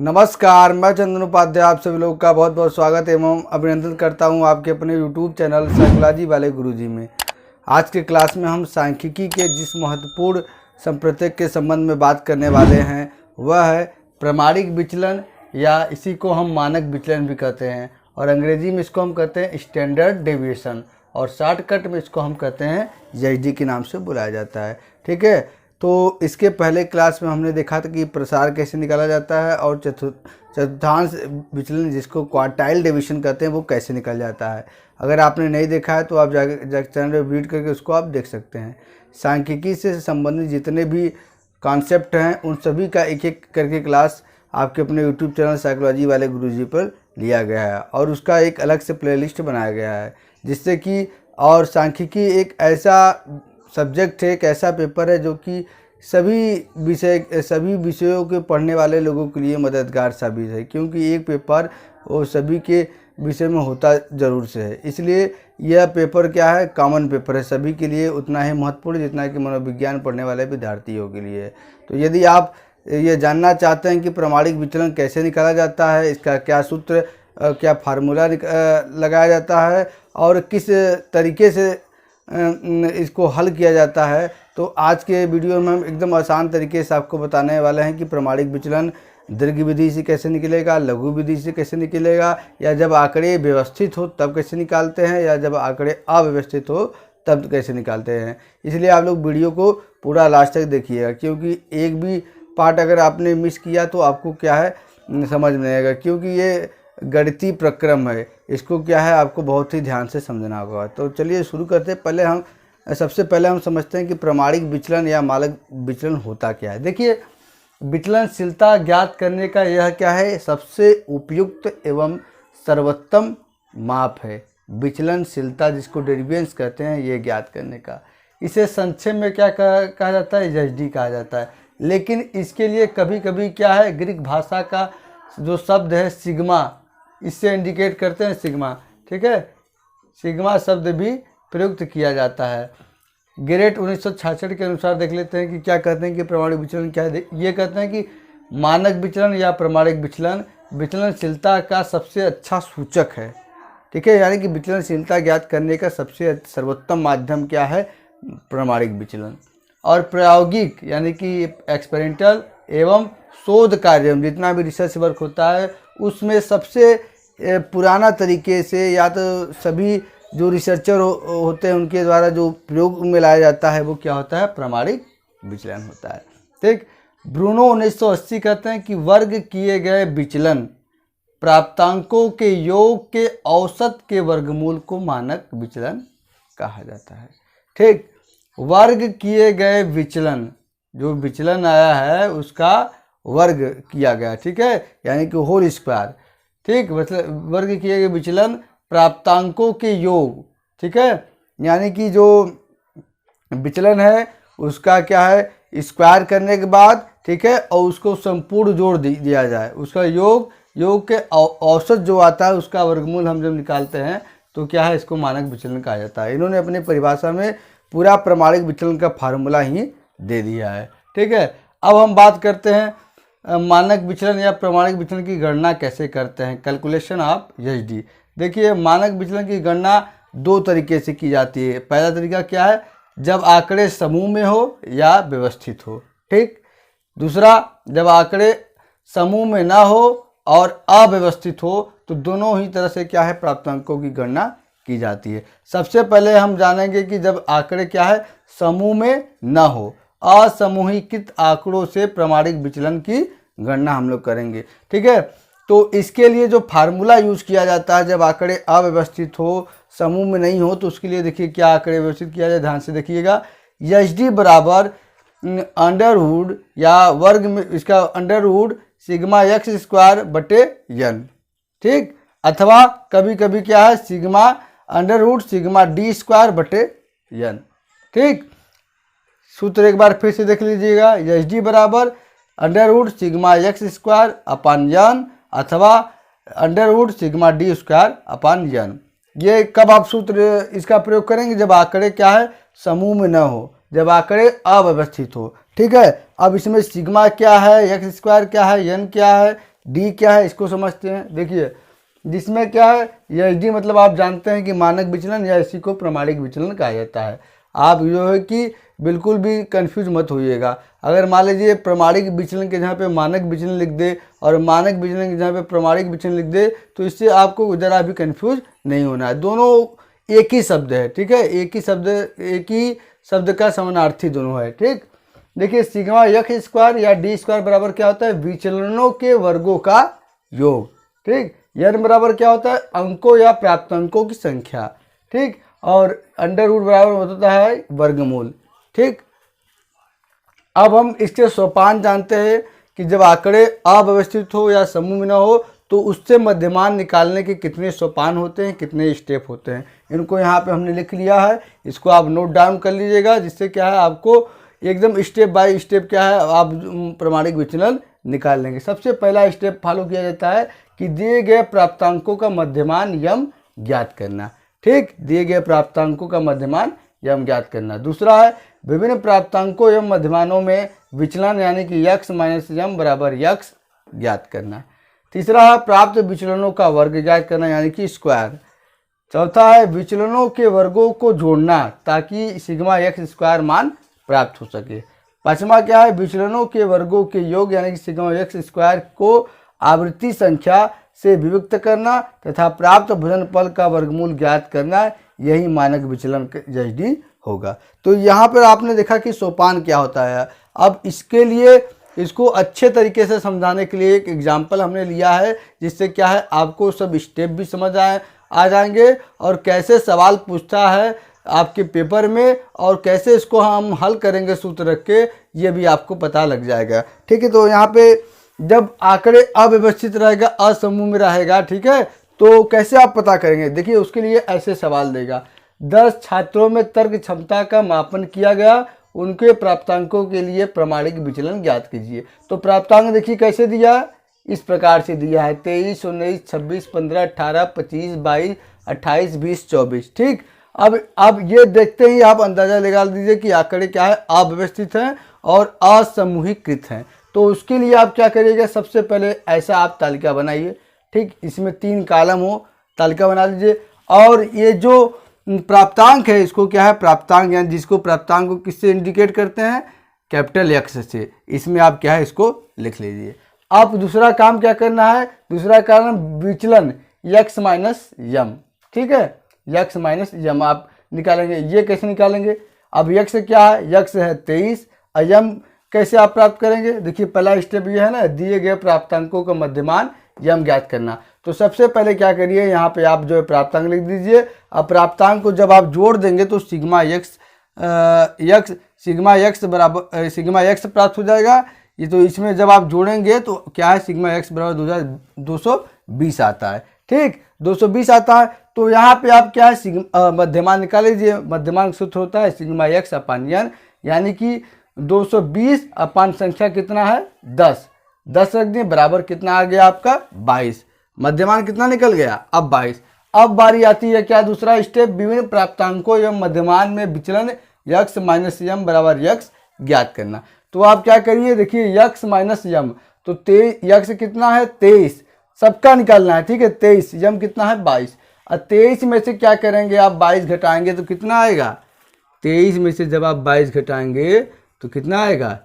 नमस्कार, मैं चंदन उपाध्याय आप सभी लोगों का बहुत बहुत स्वागत एवं अभिनंदन करता हूं आपके अपने YouTube चैनल साइकोलॉजी वाले गुरुजी में। आज के क्लास में हम सांख्यिकी के जिस महत्वपूर्ण संप्रत्यय के संबंध में बात करने वाले हैं वह है प्रमाणिक विचलन, या इसी को हम मानक विचलन भी कहते हैं, और अंग्रेजी में इसको हम कहते हैं स्टैंडर्ड डेविएशन, और शॉर्टकट में इसको हम कहते हैं एसडी के नाम से बुलाया जाता है। ठीक है, तो इसके पहले क्लास में हमने देखा था कि प्रसार कैसे निकाला जाता है और चतुर्थांश विचलन जिसको क्वार्टाइल डेविएशन कहते हैं वो कैसे निकल जाता है। अगर आपने नहीं देखा है तो आप जाकर चैनल पर विजिट करके उसको आप देख सकते हैं। सांख्यिकी से संबंधित जितने भी कॉन्सेप्ट हैं उन सभी का एक एक करके क्लास आपके अपने यूट्यूब चैनल साइकोलॉजी वाले गुरुजी पर लिया गया है, और उसका एक अलग से प्लेलिस्ट बनाया गया है, जिससे कि और सांख्यिकी एक ऐसा सब्जेक्ट है, एक ऐसा पेपर है जो कि सभी विषयों के पढ़ने वाले लोगों के लिए मददगार साबित है, क्योंकि एक पेपर वो सभी के विषय में होता ज़रूर से है। इसलिए यह पेपर क्या है, कॉमन पेपर है, सभी के लिए उतना ही महत्वपूर्ण जितना कि मनोविज्ञान पढ़ने वाले विद्यार्थियों के लिए। तो यदि आप ये जानना चाहते हैं कि प्रमाणिक विचलन कैसे निकाला जाता है, इसका क्या सूत्र क्या फार्मूला लगाया जाता है और किस तरीके से इसको हल किया जाता है, तो आज के वीडियो में हम एकदम आसान तरीके से आपको बताने वाले हैं कि प्रमाणिक विचलन दीर्घ विधि से कैसे निकलेगा, लघु विधि से कैसे निकलेगा, या जब आंकड़े व्यवस्थित हो तब कैसे निकालते हैं, या जब आंकड़े अव्यवस्थित हो तब कैसे निकालते हैं। इसलिए आप लोग वीडियो को पूरा लास्ट तक देखिएगा, क्योंकि एक भी पार्ट अगर आपने मिस किया तो आपको क्या है समझ में नहीं आएगा, क्योंकि ये गणितीय प्रक्रम है, इसको क्या है आपको बहुत ही ध्यान से समझना होगा। तो चलिए शुरू करते हैं। सबसे पहले हम समझते हैं कि प्रमाणिक विचलन या मानक विचलन होता क्या है। देखिए, विचलनशीलता ज्ञात करने का यह क्या है, सबसे उपयुक्त एवं सर्वोत्तम माप है। विचलनशीलता जिसको डेरिवेंस कहते हैं, ये ज्ञात करने का, इसे संक्षेप में क्या कहा जाता है, एसडी कहा जाता है। लेकिन इसके लिए कभी कभी क्या है, ग्रीक भाषा का जो शब्द है सिग्मा, इससे इंडिकेट करते हैं सिग्मा। ठीक है, सिग्मा शब्द भी प्रयुक्त किया जाता है। ग्रेट 1966 के अनुसार देख लेते हैं कि क्या कहते हैं कि प्रमाणिक विचलन क्या है। ये कहते हैं कि मानक विचलन या प्रमाणिक विचलन विचलनशीलता का सबसे अच्छा सूचक है। ठीक है, यानी कि विचलनशीलता ज्ञात करने का सबसे सर्वोत्तम माध्यम क्या है, प्रमाणिक विचलन। और प्रायोगिक यानी कि एक्सपेरिमेंटल एवं शोध कार्य जितना भी रिसर्च वर्क होता है उसमें सबसे पुराना तरीके से, या तो सभी जो रिसर्चर होते हैं उनके द्वारा जो प्रयोग में लाया जाता है वो क्या होता है, प्रमाणिक विचलन होता है। ठीक, ब्रूनो 1980 कहते हैं कि वर्ग किए गए विचलन प्राप्तांकों के योग के औसत के वर्गमूल को मानक विचलन कहा जाता है। ठीक, वर्ग किए गए विचलन, जो विचलन आया है उसका वर्ग किया गया, ठीक है, यानी कि होल स्क्वायर। ठीक, मतलब वर्ग किए गए विचलन प्राप्तांकों के योग, ठीक है, यानी कि जो विचलन है उसका क्या है, स्क्वायर करने के बाद, ठीक है, और उसको संपूर्ण जोड़ दिया जाए, उसका योग के औसत जो आता है उसका वर्गमूल हम जब निकालते हैं तो क्या है, इसको मानक विचलन कहा जाता है। इन्होंने अपनी परिभाषा में पूरा प्रमाणिक विचलन का फार्मूला ही दे दिया है। ठीक है, अब हम बात करते हैं मानक विचलन या प्रमाणिक विचलन की गणना कैसे करते हैं, कैलकुलेशन ऑफ एसडी। देखिए, मानक विचलन की गणना दो तरीके से की जाती है। पहला तरीका क्या है, जब आंकड़े समूह में हो या व्यवस्थित हो। ठीक, दूसरा जब आंकड़े समूह में ना हो और अव्यवस्थित हो, तो दोनों ही तरह से क्या है, प्राप्तांकों की गणना की जाती है। सबसे पहले हम जानेंगे कि जब आंकड़े क्या है, समूह में ना हो, असमूहीकृत आंकड़ों से प्रमाणिक विचलन की गणना हम लोग करेंगे। ठीक है, तो इसके लिए जो फार्मूला यूज किया जाता है जब आंकड़े अव्यवस्थित हो, समूह में नहीं हो, तो उसके लिए देखिए क्या आंकड़े व्यवस्थित किया जाए, ध्यान से देखिएगा। एसडी बराबर अंडरवुड या वर्ग में इसका अंडरवुड सिग्मा एक्स स्क्वायर बटे एन। ठीक, अथवा कभी कभी क्या है, sigma under root sigma d square बटे एन। ठीक, सूत्र एक बार फिर से देख लीजिएगा, एसडी बराबर under root sigma x square upon n अथवा under root sigma d square upon n. ये कब आप सूत्र इसका प्रयोग करेंगे, जब आंकड़े क्या है, समूह में न हो, जब आंकड़े अव्यवस्थित हो। ठीक है, अब इसमें सिग्मा क्या है, एक्स स्क्वायर क्या है, एन क्या है, डी क्या है इसको समझते हैं। देखिए जिसमें क्या है एच डी मतलब आप जानते हैं कि मानक विचलन या इसी को प्रमाणिक विचलन कहा जाता है। आप जो है कि बिल्कुल भी कंफ्यूज मत होइएगा। अगर मान लीजिए प्रमाणिक विचलन के जहाँ पे मानक विचलन लिख दे और मानक विचलन के जहाँ पे प्रमाणिक विचलन लिख दे तो इससे आपको ज़रा भी कंफ्यूज नहीं होना है। दोनों एक ही शब्द है, ठीक है, एक ही शब्द का समानार्थी दोनों है। ठीक, देखिए सिग्मा एक्स स्क्वायर या डी स्क्वायर बराबर क्या होता है, विचलनों के वर्गों का योग। ठीक, यन बराबर क्या होता है, अंकों या प्राप्तांकों की संख्या। ठीक, और अंडर रूट बराबर होता है वर्गमूल। ठीक, अब हम इसके सोपान जानते हैं कि जब आंकड़े अव्यवस्थित हो या समूह में न हो तो उससे मध्यमान निकालने के कितने सोपान होते हैं, कितने स्टेप होते हैं। इनको यहाँ पे हमने लिख लिया है, इसको आप नोट डाउन कर लीजिएगा, जिससे क्या है आपको एकदम स्टेप बाय स्टेप क्या है आप प्रमाणिक विचलन निकाल लेंगे। सबसे पहला स्टेप फॉलो किया जाता है कि दिए गए प्राप्तांकों का मध्यमान यम ज्ञात करना। ठीक, दिए गए प्राप्तांकों का मध्यमान यम ज्ञात करना। दूसरा है विभिन्न प्राप्तांकों एवं मध्यमानों में विचलन यानी कि यक्स माइनस यम बराबर यक्स ज्ञात करना। तीसरा है प्राप्त विचलनों का वर्ग ज्ञात करना यानी कि स्क्वायर। चौथा है विचलनों के वर्गों को जोड़ना ताकि सिग्मा एक्स स्क्वायर मान प्राप्त हो सके। पांचवा क्या है, विचलनों के वर्गों के योग यानी कि सिग्मा एक्स स्क्वायर को आवृत्ति संख्या से विभक्त करना तथा प्राप्त भुजनफल का वर्गमूल ज्ञात करना, यही मानक विचलन एच डी होगा। तो यहाँ पर आपने देखा कि सोपान क्या होता है। अब इसके लिए इसको अच्छे तरीके से समझाने के लिए एक एग्जाम्पल हमने लिया है, जिससे क्या है आपको सब स्टेप भी समझ आ जाएंगे और कैसे सवाल पूछता है आपके पेपर में और कैसे इसको हम हल करेंगे सूत्र रख के, ये भी आपको पता लग जाएगा। ठीक है, तो यहाँ पे जब आंकड़े अव्यवस्थित रहेगा, असमूह में रहेगा, ठीक है, तो कैसे आप पता करेंगे। देखिए उसके लिए ऐसे सवाल देगा, 10 छात्रों में तर्क क्षमता का मापन किया गया, उनके प्राप्तांकों के लिए प्रमाणिक विचलन ज्ञात कीजिए। तो प्राप्तांक देखिए कैसे दिया है, इस प्रकार से दिया है 23, 19, 26, 15, 18, 25, 22, 28, 20, 24। ठीक, अब ये देखते ही आप अंदाजा लगा दीजिए कि आंकड़े क्या है अव्यवस्थित हैं और असमूहीकृत हैं। तो उसके लिए आप क्या करिएगा, सबसे पहले ऐसा आप तालिका बनाइए। ठीक, इसमें 3 कॉलम हो, तालिका बना लीजिए। और ये जो प्राप्तांक है इसको क्या है, प्राप्तांक यानी जिसको प्राप्तांक को किससे इंडिकेट करते हैं, कैपिटल एक्स से, इसमें आप क्या है इसको लिख लीजिए। अब दूसरा काम क्या करना है, दूसरा काम विचलन यक्स माइनस यम। ठीक है, यक्स माइनस यम आप निकालेंगे। ये कैसे निकालेंगे, अब यक्स क्या है, यक्स है 23, यम कैसे आप प्राप्त करेंगे। देखिए पहला स्टेप ये है ना, दिए गए प्राप्तांकों का मध्यमान यम ज्ञात करना। तो सबसे पहले क्या करिए, यहाँ पे आप जो है प्राप्तांक लिख दीजिए। अब प्राप्तांक को जब आप जोड़ देंगे तो सिग्मा एक्स बराबर सिग्मा एक्स प्राप्त हो जाएगा। ये तो इसमें जब आप जोड़ेंगे तो क्या है, सिग्मा एक्स बराबर 220 आता है। ठीक, 220 आता है। तो यहाँ पे आप क्या है मध्यमान निकाल लीजिए। मध्यमान सूत्र होता है सिग्मा एक्स अपान यन, यानी कि 220 अपान संख्या कितना है 10 रख दिए, बराबर कितना आ गया आपका 22। मध्यमान कितना निकल गया, अब 22। अब बारी आती है क्या, दूसरा स्टेप, विभिन्न प्राप्तांकों एवं मध्यमान में विचलन यक्स माइनस यम बराबर यक्स ज्ञात करना। तो आप क्या करिए, देखिए यक्स माइनस यम, तो यक्स कितना है 23, सबका निकालना है। ठीक है, 23, यम कितना है 22। और 23 में से क्या करेंगे आप 22 घटाएंगे तो कितना आएगा, 23 में से जब आप 22 घटाएंगे तो कितना आएगा,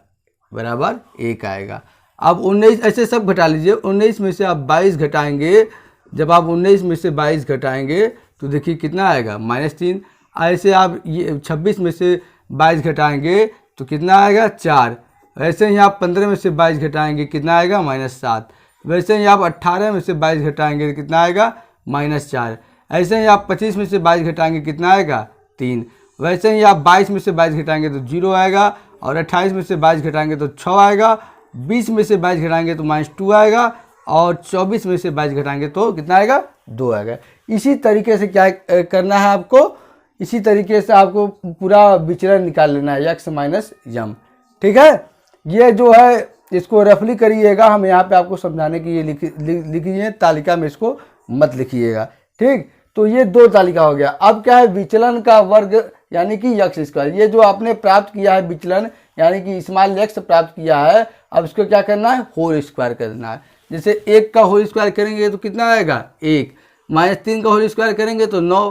बराबर 1 आएगा। अब 19 ऐसे सब घटा लीजिए। 19 में से आप 22 घटाएंगे, जब आप 19 में से 22 घटाएंगे तो देखिए कितना आएगा -3। ऐसे आप ये 26 में से 22 घटाएंगे तो कितना आएगा 4। वैसे ही आप 15 में से 22 घटाएंगे कितना आएगा -7। वैसे ही आप 18 में से 22 घटाएंगे तो कितना आएगा -4। ऐसे ही आप 25 में से 22 घटाएंगे कितना आएगा 3। वैसे ही आप 22 में से 22 घटाएंगे तो 0 आएगा। और 28 में से 22 घटाएंगे तो 6 आएगा। 20 में से 22 घटाएंगे तो -2 आएगा। और 24 में से 22 घटाएंगे तो कितना आएगा 2 आएगा। इसी तरीके से क्या करना है आपको, इसी तरीके से आपको पूरा विचलन निकाल लेना है यक्स माइनस यम। ठीक है, ये जो है इसको रफली करिएगा, हम यहाँ पे आपको समझाने की ये लिखिए, तालिका में इसको मत लिखिएगा। ठीक, तो ये 2 तालिका हो गया। अब क्या है, विचलन का वर्ग यानी कि यक्स स्क्वायर, ये जो आपने प्राप्त किया है विचलन यानी कि स्मॉल यक्स प्राप्त किया है, अब इसको क्या करना है, होल स्क्वायर करना है। जैसे 1 का होल स्क्वायर करेंगे तो कितना आएगा 1, -3 का होल स्क्वायर करेंगे तो 9,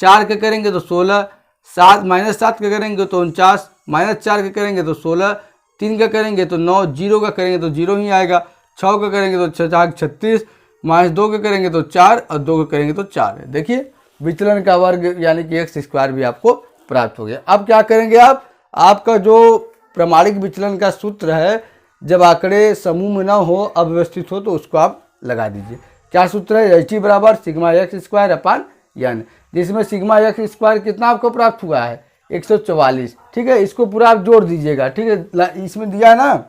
4 का करेंगे तो 16, 7 -7 का करेंगे तो 49, -4 का करेंगे तो 16, 3 का करेंगे तो 9, 0 का करेंगे तो 0 ही आएगा, 6 का करेंगे तो 36, -2 का करेंगे तो 4 और 2 का करेंगे तो 4 है। देखिए विचलन का वर्ग यानी कि x स्क्वायर भी आपको प्राप्त हो गया। अब क्या करेंगे आप, आपका जो प्रमाणिक विचलन का सूत्र है, जब आंकड़े समूह में ना हो, अव्यवस्थित हो, तो उसको आप लगा दीजिए। क्या सूत्र है, एच टी बराबर sigma x square upon n, जिसमें सिग्मा x स्क्वायर कितना आपको प्राप्त हुआ है 144। ठीक है, इसको पूरा आप जोड़ दीजिएगा। ठीक है, इसमें दिया है ना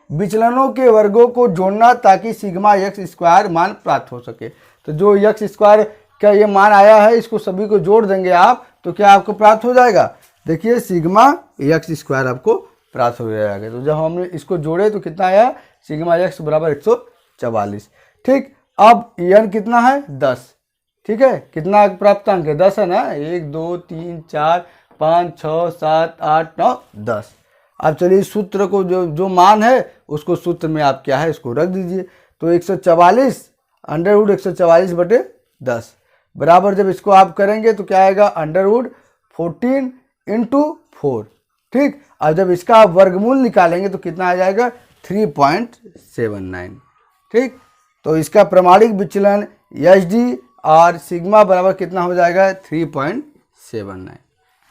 विचलनों के वर्गों को जोड़ना ताकि सिग्मा x स्क्वायर मान प्राप्त हो सके। तो जो x स्क्वायर का ये मान आया है, इसको सभी को जोड़ देंगे आप, तो क्या आपको प्राप्त हो जाएगा, देखिए सिग्मा x स्क्वायर आपको प्राप्त हो जाएगा। तो जब हमने इसको जोड़े तो कितना आया, सिग्मा x बराबर 144। ठीक, अब n कितना है 10। ठीक है, कितना प्राप्तांक है 10 है ना, 1 2 3 4 5 6 7 8 9 10। अब चलिए सूत्र को जो मान है उसको सूत्र में आप क्या है इसको रख दीजिए। तो 144 अंडर रूट 144 बटे 10 बराबर, जब इसको आप करेंगे तो क्या आएगा अंडर रूट 14 इंटू 4। ठीक, और जब इसका आप वर्गमूल निकालेंगे तो कितना आ जाएगा 3.79। ठीक, तो इसका प्रमाणिक विचलन एच डी और सिग्मा बराबर कितना हो जाएगा 3.79।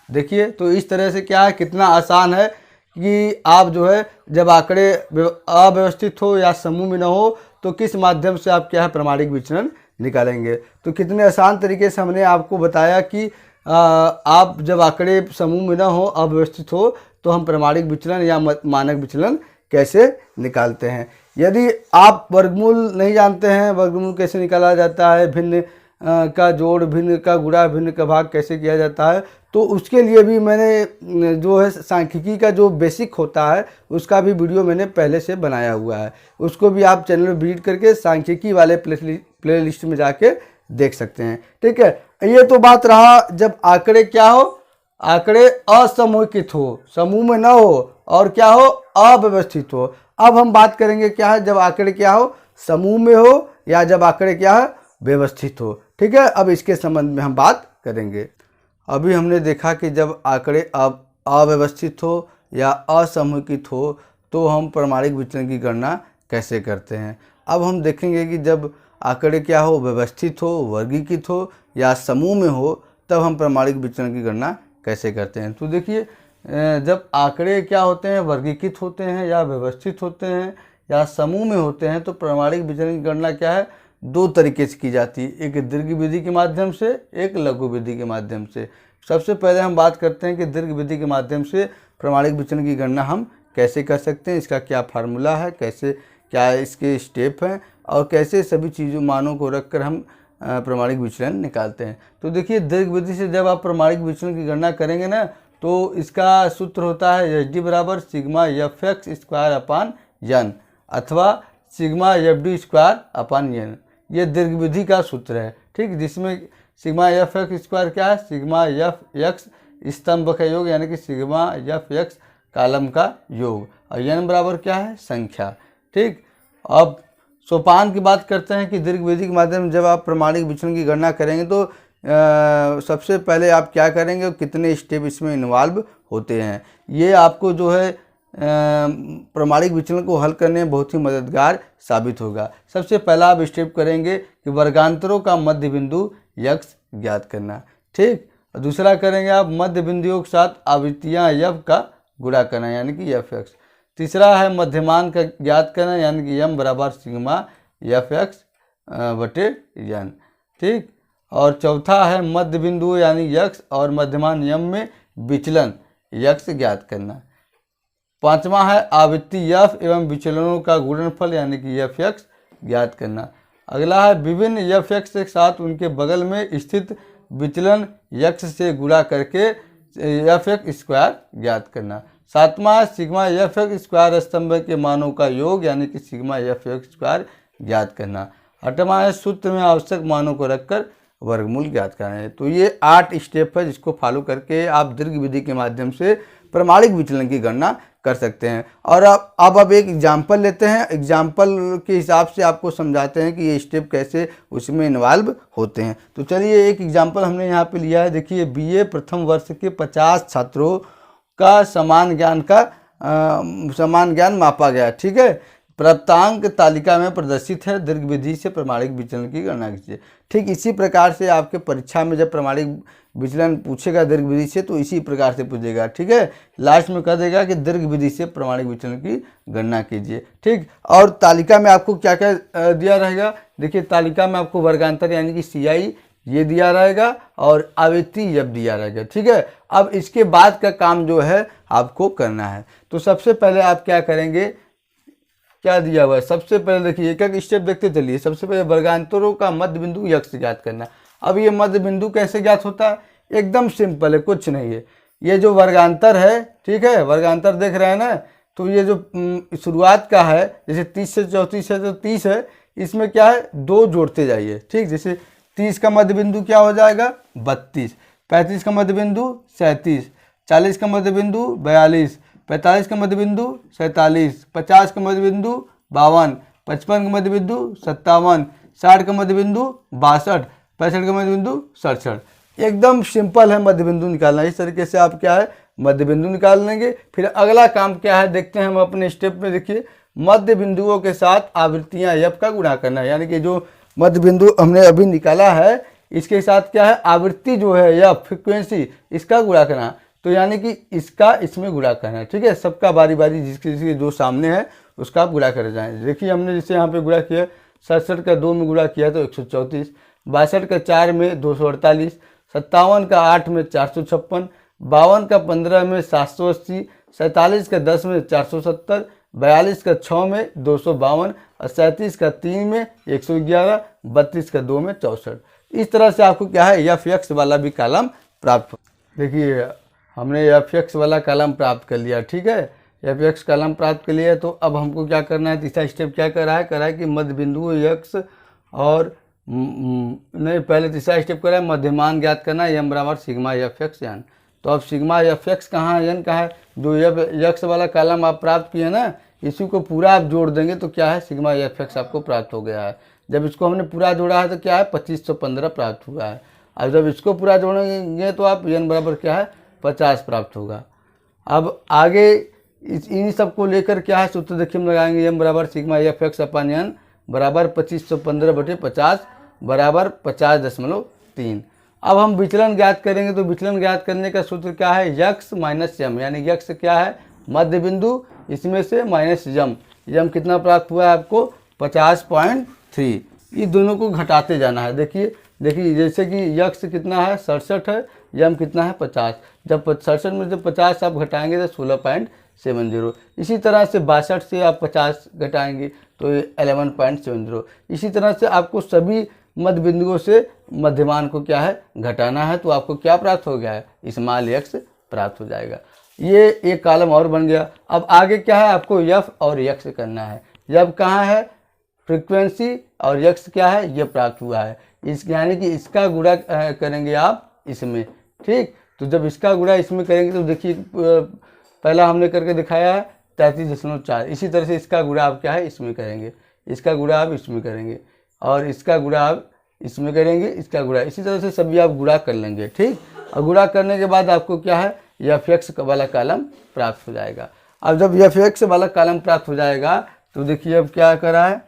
देखिए तो इस तरह से क्या है, कितना आसान है कि आप जो है जब आंकड़े अव्यवस्थित हो या समूह में न हो तो किस माध्यम से आप क्या है प्रमाणिक विचलन निकालेंगे। तो कितने आसान तरीके से हमने आपको बताया कि आप जब आंकड़े समूह में न हो, अव्यवस्थित हो, तो हम प्रमाणिक विचलन या मानक विचलन कैसे निकालते हैं। यदि आप वर्गमूल नहीं जानते हैं, वर्गमूल कैसे निकाला जाता है, भिन्न का जोड़, भिन्न का गुणा, भिन्न का भाग कैसे किया जाता है, तो उसके लिए भी मैंने जो है सांख्यिकी का जो बेसिक होता है उसका भी वीडियो मैंने पहले से बनाया हुआ है। उसको भी आप चैनल में विजिट करके सांख्यिकी वाले प्लेलिस्ट में जाके देख सकते हैं। ठीक है, ये तो बात रहा जब आंकड़े क्या हो, आंकड़े असमूहित हो, समूह में न हो, और क्या हो अव्यवस्थित हो। अब हम बात करेंगे क्या है जब आंकड़े क्या हो समूह में हो या जब आंकड़े क्या है व्यवस्थित हो। ठीक है, अब इसके संबंध में हम बात करेंगे। अभी हमने देखा कि जब आंकड़े अव्यवस्थित हो या असमूहित हो तो हम प्रमाणिक विचलन की गणना कैसे करते हैं। अब हम देखेंगे कि जब आंकड़े क्या हो व्यवस्थित हो, वर्गीकृत हो या समूह में हो, तब हम प्रमाणिक विचलन की गणना कैसे करते हैं। तो देखिए जब आंकड़े क्या होते हैं वर्गीकृत होते हैं या व्यवस्थित होते हैं या समूह में होते हैं तो प्रमाणिक विचलन की गणना क्या है दो तरीके से की जाती है, एक दीर्घ विधि के माध्यम से, एक लघु विधि के माध्यम से। सबसे पहले हम बात करते हैं कि दीर्घ विधि के माध्यम से प्रमाणिक विचलन की गणना हम कैसे कर सकते हैं, इसका क्या फार्मूला है, कैसे क्या इसके स्टेप हैं और कैसे सभी चीज़ों मानों को रखकर हम प्रमाणिक विचलन निकालते हैं। तो देखिए दीर्घ विधि से जब आप प्रमाणिक विचलन की गणना करेंगे ना तो इसका सूत्र होता है एच डी बराबर sigma f x square upon n अथवा sigma f d square upon n. ये दीर्घ विधि का सूत्र है। ठीक, जिसमें सिग्मा एफ एक्स स्क्वायर क्या है, सिग्मा एफ एक्स स्तंभ का योग यानी कि सिग्मा एफ एक्स कॉलम का योग, और एन बराबर क्या है संख्या। ठीक, अब सोपान की बात करते हैं कि दीर्घ विधि के माध्यम से जब आप प्रमाणिक विचलन की गणना करेंगे तो सबसे पहले आप क्या करेंगे, कितने स्टेप इसमें इन्वॉल्व होते हैं, ये आपको जो है प्रमाणिक विचलन को हल करने में बहुत ही मददगार साबित होगा। सबसे पहला आप स्टेप करेंगे कि वर्गांतरों का मध्य बिंदु यक्स ज्ञात करना। ठीक, दूसरा करेंगे आप मध्य बिंदुओं के साथ आवृत्तियाँ यफ का गुणा करना यानी कि एफ एक्स। तीसरा है मध्यमान का ज्ञात करना यानी कि यम बराबर सिग्मा एफ एक्स बटे एन। ठीक, और चौथा है मध्य बिंदु यानी यक्स और मध्यमान यम में विचलन यक्स ज्ञात करना। पांचवा है आवृत्ति यफ एवं विचलनों का गुणनफल यानी कि एफ एक्स ज्ञात करना। अगला है विभिन्न एफ एक्स के साथ उनके बगल में स्थित विचलन यक्स से गुणा करके एफ एक्स स्क्वायर ज्ञात करना। सातवां है सिग्मा एफ एक्स स्क्वायर स्तंभ के मानों का योग यानी कि सिग्मा एफ एक्स स्क्वायर ज्ञात करना। आठवां है सूत्र में आवश्यक मानों को रखकर वर्गमूल ज्ञात करना है। तो ये 8 स्टेप है जिसको फॉलो करके आप दीर्घ विधि के माध्यम से प्रमाणिक विचलन की गणना कर सकते हैं। और अब एक एग्जाम्पल लेते हैं, एग्जाम्पल के हिसाब से आपको समझाते हैं कि ये स्टेप कैसे उसमें इन्वॉल्व होते हैं। तो चलिए एक एग्जाम्पल हमने यहाँ पे लिया है। देखिए बीए प्रथम वर्ष के 50 छात्रों का समान ज्ञान मापा गया। ठीक है, प्राप्तांक तालिका में प्रदर्शित है, दीर्घ विधि से प्रमाणिक विचलन की गणना कीजिए। ठीक इसी प्रकार से आपके परीक्षा में जब प्रमाणिक विचलन पूछेगा दीर्घ विधि से तो इसी प्रकार से पूछेगा। ठीक है, लास्ट में कह देगा कि दीर्घ विधि से प्रमाणिक विचलन की गणना कीजिए। ठीक, और तालिका में आपको क्या क्या दिया रहेगा। देखिए तालिका में आपको वर्गांतर यानी कि CI ये दिया रहेगा और आवृत्ति जब दिया रहेगा। ठीक है, अब इसके बाद का काम जो है आपको करना है। तो सबसे पहले आप क्या करेंगे, क्या दिया हुआ है, सबसे पहले देखिए एक एक स्टेप देखते चलिए। सबसे पहले वर्गांतरों का मध्य बिंदु यक्ष ज्ञात करना। अब ये मध्य बिंदु कैसे ज्ञात होता है, एकदम सिंपल है, कुछ नहीं है। ये जो वर्गांतर है, ठीक है, वर्गांतर देख रहे हैं ना, तो ये जो शुरुआत का है, जैसे 30 से 34 है तो 30 है, इसमें क्या है 2 जोड़ते जाइए। ठीक, जैसे 30 का मध्य बिंदु क्या हो जाएगा 32, 35 का मध्य बिंदु 37, 40 का मध्य बिंदु 42, 45 का मध्य बिंदु 47, 50 का मध्य बिंदु 52, 55 का मध्य बिंदु 57, 60 का मध्य बिंदु 62, 65 का मध्य बिंदु 67। एकदम सिंपल है मध्य बिंदु निकालना। इस तरीके से आप क्या है मध्य बिंदु निकाल लेंगे। फिर अगला काम क्या है देखते हैं हम अपने स्टेप में। देखिए मध्य बिंदुओं के साथ आवृत्तियां f का गुणा करना है, यानी कि जो मध्य बिंदु हमने अभी निकाला है इसके साथ क्या है आवृत्ति जो है या फ्रीक्वेंसी इसका गुणा करना। तो यानी कि इसका इसमें गुणा करना है। ठीक है, सबका बारी बारी जिसके जो सामने है उसका आप गुणा कर जाएं। देखिए हमने जैसे यहाँ पे गुणा किया, 67 का 2 में गुणा किया तो 134, 62 का 4 में 248, 57 का 8 में 456, 52 का 15 में 780, 47 का 10 में 470, 42 का 6 में 252 और 37 का 3 में 111, 32 का 2 में 64। इस तरह से आपको क्या है f(x) वाला भी कॉलम प्राप्त हो। देखिए हमने f(x) वाला कॉलम प्राप्त कर लिया। ठीक है, f(x) कॉलम प्राप्त कर लिया। तो अब हमको क्या करना है, तीसरा स्टेप क्या कर रहा है कि मध्य बिंदु x और नहीं, पहले तीसरा स्टेप कर रहा है मध्यमान ज्ञात करना, m बराबर सिग्मा f(x) n। तो अब सिग्मा f(x) कहाँ है, n कहाँ है, जो f(x) वाला कॉलम आप प्राप्त किए ना इसी को पूरा आप जोड़ देंगे तो क्या है सिग्मा f(x) आपको प्राप्त हो गया है। जब इसको हमने पूरा जोड़ा है तो क्या है 2515 प्राप्त हुआ है। अब जब इसको पूरा जोड़ेंगे तो आप n बराबर क्या है 50 प्राप्त होगा। अब आगे इन सबको लेकर क्या है सूत्र देखिए हम लगाएंगे, m बराबर सिग्मा f(x) अपन n बराबर 2515/50 बराबर 50.3। अब हम विचलन ज्ञात करेंगे। तो विचलन ज्ञात करने का सूत्र क्या है x माइनस m, यानी x क्या है मध्य बिंदु, इसमें से माइनस m कितना प्राप्त हुआ है आपको 50.3। ये दोनों को घटाते जाना है। देखिए जैसे कि x कितना है 67 है, m कितना है 50। जब 67 में से 50 आप घटाएंगे तो 16.70। इसी तरह से 62 से आप 50 घटाएंगे तो 11.70। इसी तरह से आपको सभी मध्य बिंदुओं से मध्यमान को क्या है घटाना है। तो आपको क्या प्राप्त हो गया है स्मॉल x प्राप्त हो जाएगा। ये एक कॉलम और बन गया। अब आगे क्या है आपको f और x करना है। f कहाँ है फ्रीक्वेंसी और x क्या है ये प्राप्त हुआ है। इस यानी कि इसका गुणा करेंगे आप इसमें। ठीक, तो जब इसका गुणा इसमें करेंगे तो देखिए पहला हमने करके दिखाया है 33.4। इसी तरह से इसका गुणा आप क्या है इसमें करेंगे, इसका गुणा आप इसमें करेंगे और इसका गुणा आप इसमें करेंगे, इसका गुणा। इसी तरह से सभी आप गुणा कर लेंगे। ठीक, और गुणा करने के बाद आपको क्या है f(x) वाला कॉलम प्राप्त हो जाएगा। अब जब f(x) वाला कॉलम प्राप्त हो जाएगा तो देखिए अब क्या करा है,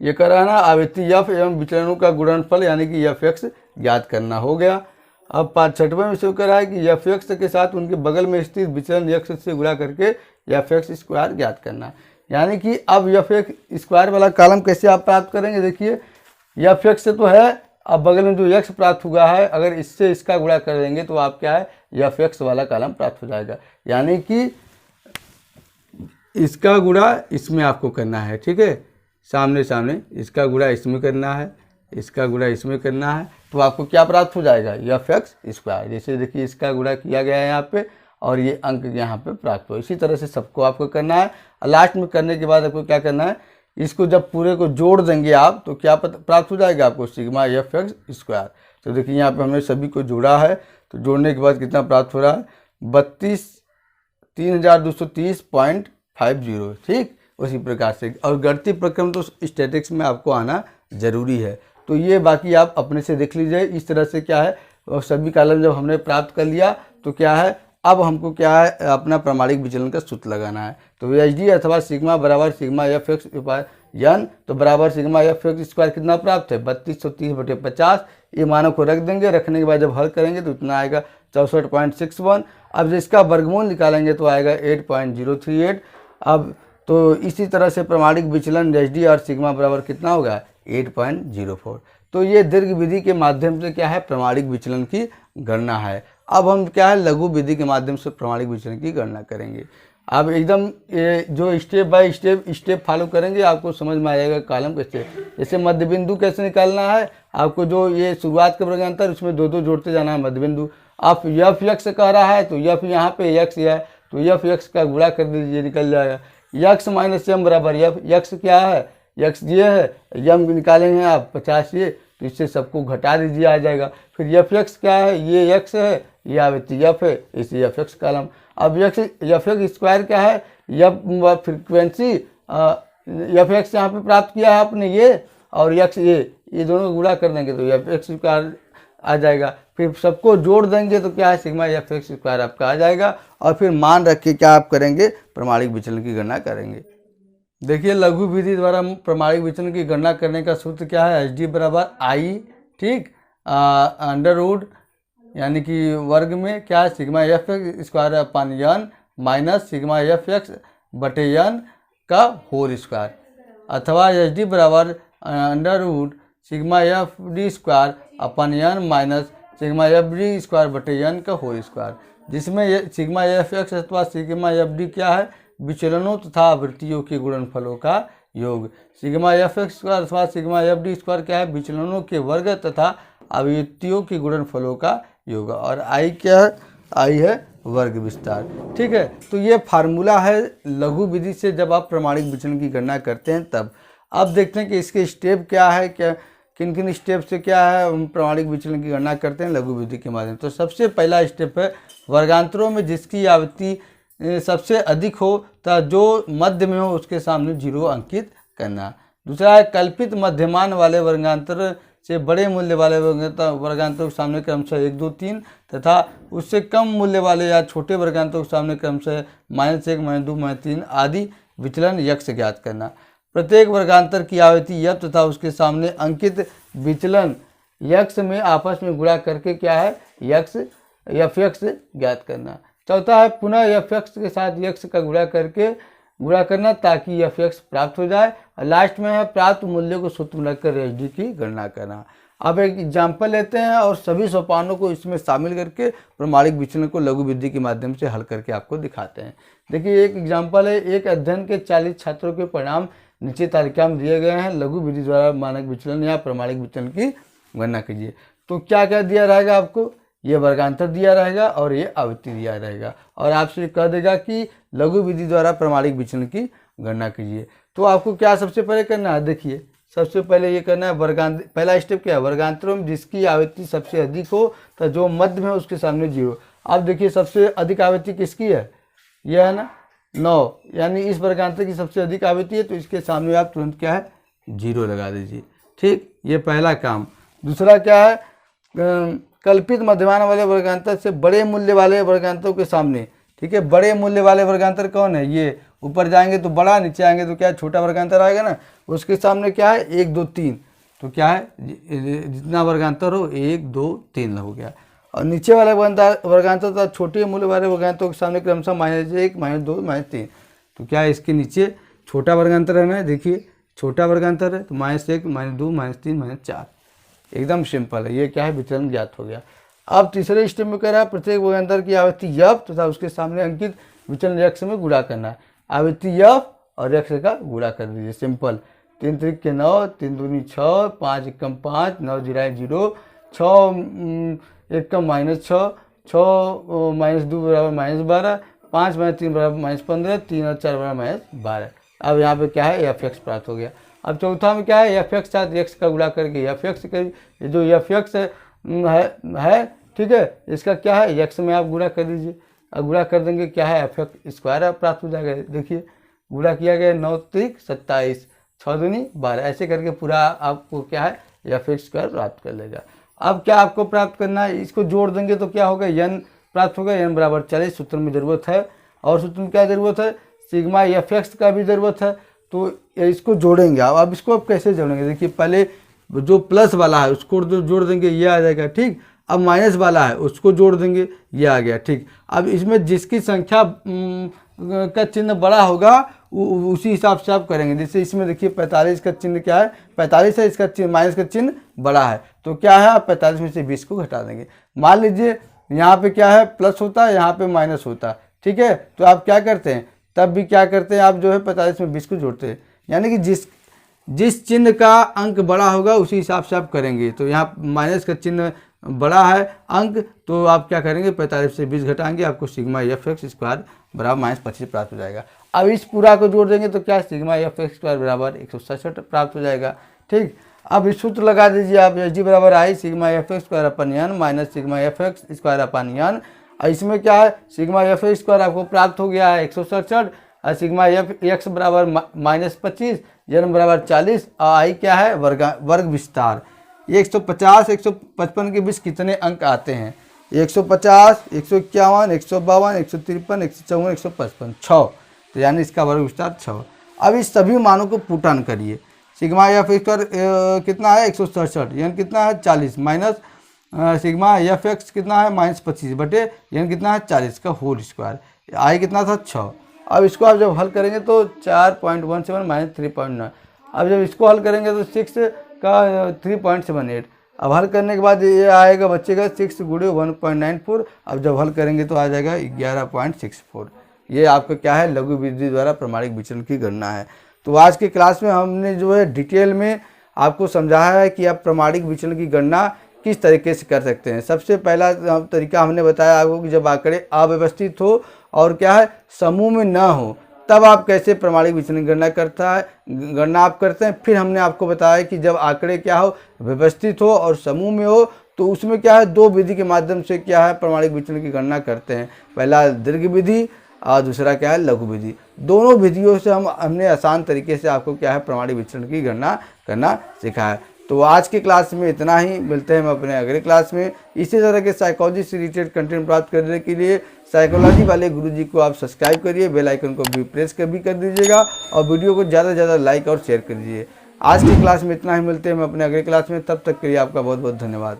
ये करा ना आवृत्ति f एवं विचलनों का गुणनफल यानी कि f(x) ज्ञात करना हो गया। अब 6वें में से करा है कि f(x) के साथ उनके बगल में स्थित विचलन x से गुणा करके f(x)² ज्ञात करना। यानी कि अब f(x) वाला कॉलम कैसे आप प्राप्त करेंगे। देखिए f(x) से तो है, अब बगल में जो x प्राप्त हुआ है अगर इससे इसका गुणा कर देंगे तो आप क्या है f(x) वाला कॉलम प्राप्त हो जाएगा। यानी कि इसका गुणा इसमें आपको करना है। ठीक है, सामने सामने इसका गुणा इसमें करना है, इसका गुणा इसमें करना है, तो आपको क्या प्राप्त हो जाएगा f(x)²। जैसे देखिए इसका गुणा किया गया है यहाँ पे और ये अंक यहाँ पे प्राप्त हो। इसी तरह से सबको आपको करना है। लास्ट में करने के बाद आपको क्या करना है, इसको जब पूरे को जोड़ देंगे आप तो क्या प्राप्त हो जाएगा आपको सिग्मा f(x)²। तो देखिए यहाँ पे हमने सभी को जोड़ा है, तो जोड़ने के बाद कितना प्राप्त हो रहा है 32 3230.50, ठीक। उसी प्रकार से, और गणितीय प्रक्रम तो स्टैटिक्स में आपको आना जरूरी है। तो ये बाकी आप अपने से देख लीजिए। इस तरह से क्या है, और सभी कॉलम जब हमने प्राप्त कर लिया तो क्या है, अब हमको क्या है, अपना प्रमाणिक विचलन का सूत्र लगाना है। तो एच अथवा सिग्मा बराबर सिग्मा एफ एक्स एन, तो बराबर सिग्मा एफ एक्स स्क्वायर कितना प्राप्त है, 3230/50। ये मानों को रख देंगे, रखने के बाद जब हल करेंगे तो इतना आएगा 64.61। अब इसका वर्गमूल निकालेंगे तो आएगा 8.038। अब तो इसी तरह से प्रमाणिक विचलन एच और सिग्मा बराबर कितना होगा, 8.04। तो ये दीर्घ विधि के माध्यम से क्या है, प्रमाणिक विचलन की गणना है। अब हम क्या है, लघु विधि के माध्यम से प्रमाणिक विचलन की गणना करेंगे। अब एकदम ये जो स्टेप बाय स्टेप फॉलो करेंगे, आपको समझ में आ जाएगा कॉलम कैसे। जैसे मध्य बिंदु कैसे निकालना है, आपको जो ये शुरुआत का वर्गांतर उसमें दो दो जोड़ते जाना है मध्य बिंदु। आप यफ यक्स कह रहा है तो यफ यहाँ पे यक्स है, तो यफ यक्स का गुणा कर दीजिए, निकल जाएगा। यक्स माइनस यम बराबर यफ यक्स क्या है, यक्स ये है, यम निकालेंगे आप 50 ये, तो इससे सबको घटा दीजिए, आ जाएगा। फिर एफ एक्स क्या है, ये एक्स है, ये आवृत्ति एफ है, इसे एफ एक्स कॉलम। अब एफ एक्स स्क्वायर क्या है, एफ फ्रिक्वेंसी एफ एक्स यहाँ पे प्राप्त किया है आपने, ये और एक्स ये दोनों गुणा कर देंगे तो एफ एक्स स्क्वायर आ जाएगा। फिर सबको जोड़ देंगे तो क्या है, सिग्मा एफ एक्स स्क्वायर आपका आ जाएगा। और फिर मान रख के क्या आप करेंगे, प्रमाणिक विचलन की गणना करेंगे। देखिए लघु विधि द्वारा प्रमाणिक विचलन की गणना करने का सूत्र क्या है, एच डी बराबर आई, ठीक, अंडर रूट यानी कि वर्ग में क्या है, sigma f x square upon n minus sigma f x बटे एन का होल स्क्वायर, अथवा एच डी बराबर under root sigma f d square upon n minus sigma f d square बटे एन का होल स्क्वायर, जिसमें sigma f x अथवा sigma f d क्या है, विचलनों तथा आवृत्तियों के गुणनफलों का योग। सिग्मा एफ एक्स स्क्वायर अथवा सिग्मा एफ डी स्क्वायर क्या है, विचलनों के वर्ग तथा आवृत्तियों के गुणनफलों का योग। और आई क्या है, आई है वर्ग विस्तार, ठीक है। तो ये फार्मूला है लघु विधि से जब आप प्रमाणिक विचलन की गणना करते हैं तब। अब देखते हैं कि इसके स्टेप क्या है, क्या किन किन स्टेप से क्या है हम प्रमाणिक विचलन की गणना करते हैं लघु विधि के माध्यम। तो सबसे पहला स्टेप है वर्गांतरों में जिसकी आवृत्ति सबसे अधिक हो तथा जो मध्य में हो उसके सामने 0 अंकित करना। दूसरा है कल्पित मध्यमान वाले वर्गांतर से बड़े मूल्य वाले वर्गांतरों के सामने क्रमशः 1, 2, 3 तथा उससे कम मूल्य वाले या छोटे वर्गांतरों के सामने क्रमशः -1, -2, -3 आदि विचलन यक्स ज्ञात करना। प्रत्येक वर्गांतर की आवृत्ति यफ तथा उसके सामने अंकित विचलन यक्स में आपस में गुणा करके क्या है, यक्स एफ एक्स ज्ञात करना। चौथा है पुनः एफ एक्स के साथ यक्स का गुणा करना ताकि एफ एक्स प्राप्त हो जाए। और लास्ट में है प्राप्त मूल्य को सूत्र में रखकर एच डी की गणना करना। अब एक एग्जाम्पल लेते हैं और सभी सोपानों को इसमें शामिल करके प्रमाणिक विचलन को लघु विधि के माध्यम से हल करके आपको दिखाते हैं। देखिए एक एग्जाम्पल है, एक अध्ययन के 40 छात्रों के परिणाम नीचे तालिका में दिए गए हैं, लघु विधि द्वारा मानक विचलन या प्रमाणिक विचलन की गणना कीजिए। तो क्या क्या दिया रहेगा आपको, ये वर्गांतर दिया रहेगा और ये आवृत्ति दिया रहेगा और आपसे कह देगा कि लघु विधि द्वारा प्रमाणिक विचलन की गणना कीजिए। तो आपको क्या सबसे पहले करना है, देखिए सबसे पहले ये करना है पहला स्टेप क्या है, वर्गांतरों में जिसकी आवृत्ति सबसे अधिक हो तो जो मध्य में उसके सामने 0। अब देखिए सबसे अधिक आवृत्ति किसकी है, यह है ना 9, यानी इस वर्गांतर की सबसे अधिक आवृत्ति है तो इसके सामने आप तुरंत क्या है 0 लगा दीजिए, ठीक। ये पहला काम। दूसरा क्या है, कल्पित मध्यमान वाले वर्गांतर से बड़े मूल्य वाले वर्गांतरों के सामने, ठीक है। बड़े मूल्य वाले वर्गांतर कौन है, ये ऊपर जाएंगे तो बड़ा, नीचे आएंगे तो क्या है छोटा वर्गांतर आएगा ना, उसके सामने क्या है 1, 2, 3, तो क्या है जितना वर्गांतर हो 1, 2, 3 हो गया। और नीचे वाले वर्गांतर था छोटे मूल्य वाले वर्गांतरों के सामने क्रमशः -1, -2, -3, तो क्या है इसके नीचे छोटा वर्गांतर है ना, देखिए छोटा वर्गांतर है तो -1, -2, -3, -4, एकदम सिंपल है। ये क्या है विचलन ज्ञात हो गया। अब तीसरे स्टेप में कह रहा है प्रत्येक वर्गांतर की आवृत्ति यफ तथा उसके सामने अंकित विचलन यक्स में गुणा करना है। आवृत्ति यफ और यक्स का गुणा कर दीजिए, सिंपल। 3 त्रिक के 9, 3 दूनी 6, 5 एकम 5, 9 जीरो 0, 6 एकम -6, 6 -2 बराबर -12, 5 - 3 बराबर -15, 3 और 4 बराबर -12। अब यहाँ पे क्या है एफ एक्स प्राप्त हो गया। अब चौथा में क्या है, एफ एक्स साथ एक्स का गुणा करके एफ एक्स कर, जो एफ एक्स है ठीक है, इसका क्या है एक्स में आप गुणा कर दीजिए, और गुणा कर देंगे क्या है fx स्क्वायर प्राप्त हो जाएगा। देखिए गुणा किया गया 9 त्रिक 27, 6 दूनी 12, ऐसे करके पूरा आपको क्या है fx स्क्वायर प्राप्त कर लेगा। अब क्या आपको प्राप्त करना है, इसको जोड़ देंगे तो क्या होगा n प्राप्त होगा, n बराबर 40 सूत्र में ज़रूरत है। और सूत्र में क्या ज़रूरत है, सिग्मा fx का भी ज़रूरत है। तो इसको जोड़ेंगे आप। अब इसको आप कैसे जोड़ेंगे, देखिए पहले जो प्लस वाला है उसको जोड़ देंगे, ये आ जाएगा ठीक। अब माइनस वाला है उसको जोड़ देंगे, ये आ गया ठीक। अब इसमें जिसकी संख्या का चिन्ह बड़ा होगा उसी हिसाब से आप करेंगे। जैसे इसमें देखिए 45 का चिन्ह क्या है, 45 है, इसका चिन्ह माइनस का चिन्ह बड़ा है, तो क्या है आप 45 में से 20 को घटा देंगे। मान लीजिए यहाँ पे क्या है प्लस होता है, यहाँ पे माइनस होता है, ठीक है। तो आप क्या करते हैं, तब भी क्या करते हैं आप जो है 45 में 20 को जोड़ते हैं, यानी कि जिस चिन्ह का अंक बड़ा होगा उसी हिसाब से आप करेंगे। तो यहाँ माइनस का चिन्ह बड़ा है अंक, तो आप क्या करेंगे 45 से 20 घटाएंगे, आपको सिग्मा fx स्क्वायर बराबर -25 प्राप्त हो जाएगा। अब इस पूरा को जोड़ देंगे तो क्या सिग्मा fx स्क्वायर बराबर 167 प्राप्त हो जाएगा ठीक। अब इस सूत्र लगा दीजिए आप, एच डी बराबर I sigma fx square upon n minus sigma fx square upon n. इसमें क्या है सिग्मा fx स्क्वायर आपको प्राप्त हो गया है 167, और सिग्मा x बराबर -25, n बराबर 40, और आई क्या है वर्ग विस्तार। 150 155 के बीच कितने अंक आते हैं, 150 151 152 153 154 155, 6, तो यानी इसका वर्ग विस्तार 6। अब इस सभी मानों को पुट ऑन करिए। सिग्मा fx स्क्वायर कितना है 167, n कितना है 40, माइनस सिग्मा fx कितना है -25 बटे n कितना है 40 का होल स्क्वायर, आई कितना था 6। अब इसको आप जब हल करेंगे तो 4.17 माइनस 3.9, अब जब इसको हल करेंगे तो 6 का 3.78, अब हल करने के बाद ये आएगा बच्चेगा 6 गुणे 1.94, अब जब हल करेंगे तो आ जाएगा 11.64। ये आपका क्या है लघु विधि द्वारा प्रमाणिक विचलन की गणना है। तो आज की क्लास में हमने जो है डिटेल में आपको समझाया है कि आप प्रमाणिक विचलन की गणना किस तरीके से कर सकते हैं। सबसे पहला तरीका हमने बताया आपको कि जब आंकड़े अव्यवस्थित हो और क्या है समूह में न हो, तब आप कैसे प्रमाणिक विचलन की गणना आप करते हैं। फिर हमने आपको बताया कि जब आंकड़े क्या हो व्यवस्थित हो और समूह में हो, तो उसमें क्या है दो विधि के माध्यम से क्या है प्रमाणिक विचलन की गणना करते हैं। पहला दीर्घ विधि और दूसरा क्या है लघु विधि। दोनों विधियों से हमने आसान तरीके से आपको क्या है प्रमाणिक विचलन की गणना करना सिखाया। तो आज की क्लास में इतना ही, मिलते हैं हम अपने अगले क्लास में। इसी तरह के साइकोलॉजी से रिलेटेड कंटेंट प्राप्त करने के लिए साइकोलॉजी वाले गुरुजी को आप सब्सक्राइब करिए, बेल आइकन को भी प्रेस कर दीजिएगा और वीडियो को ज़्यादा से ज़्यादा लाइक और शेयर कर दीजिए। आज की क्लास में इतना ही, मिलते हैं हम अपने अगले क्लास में, तब तक के लिए आपका बहुत बहुत धन्यवाद।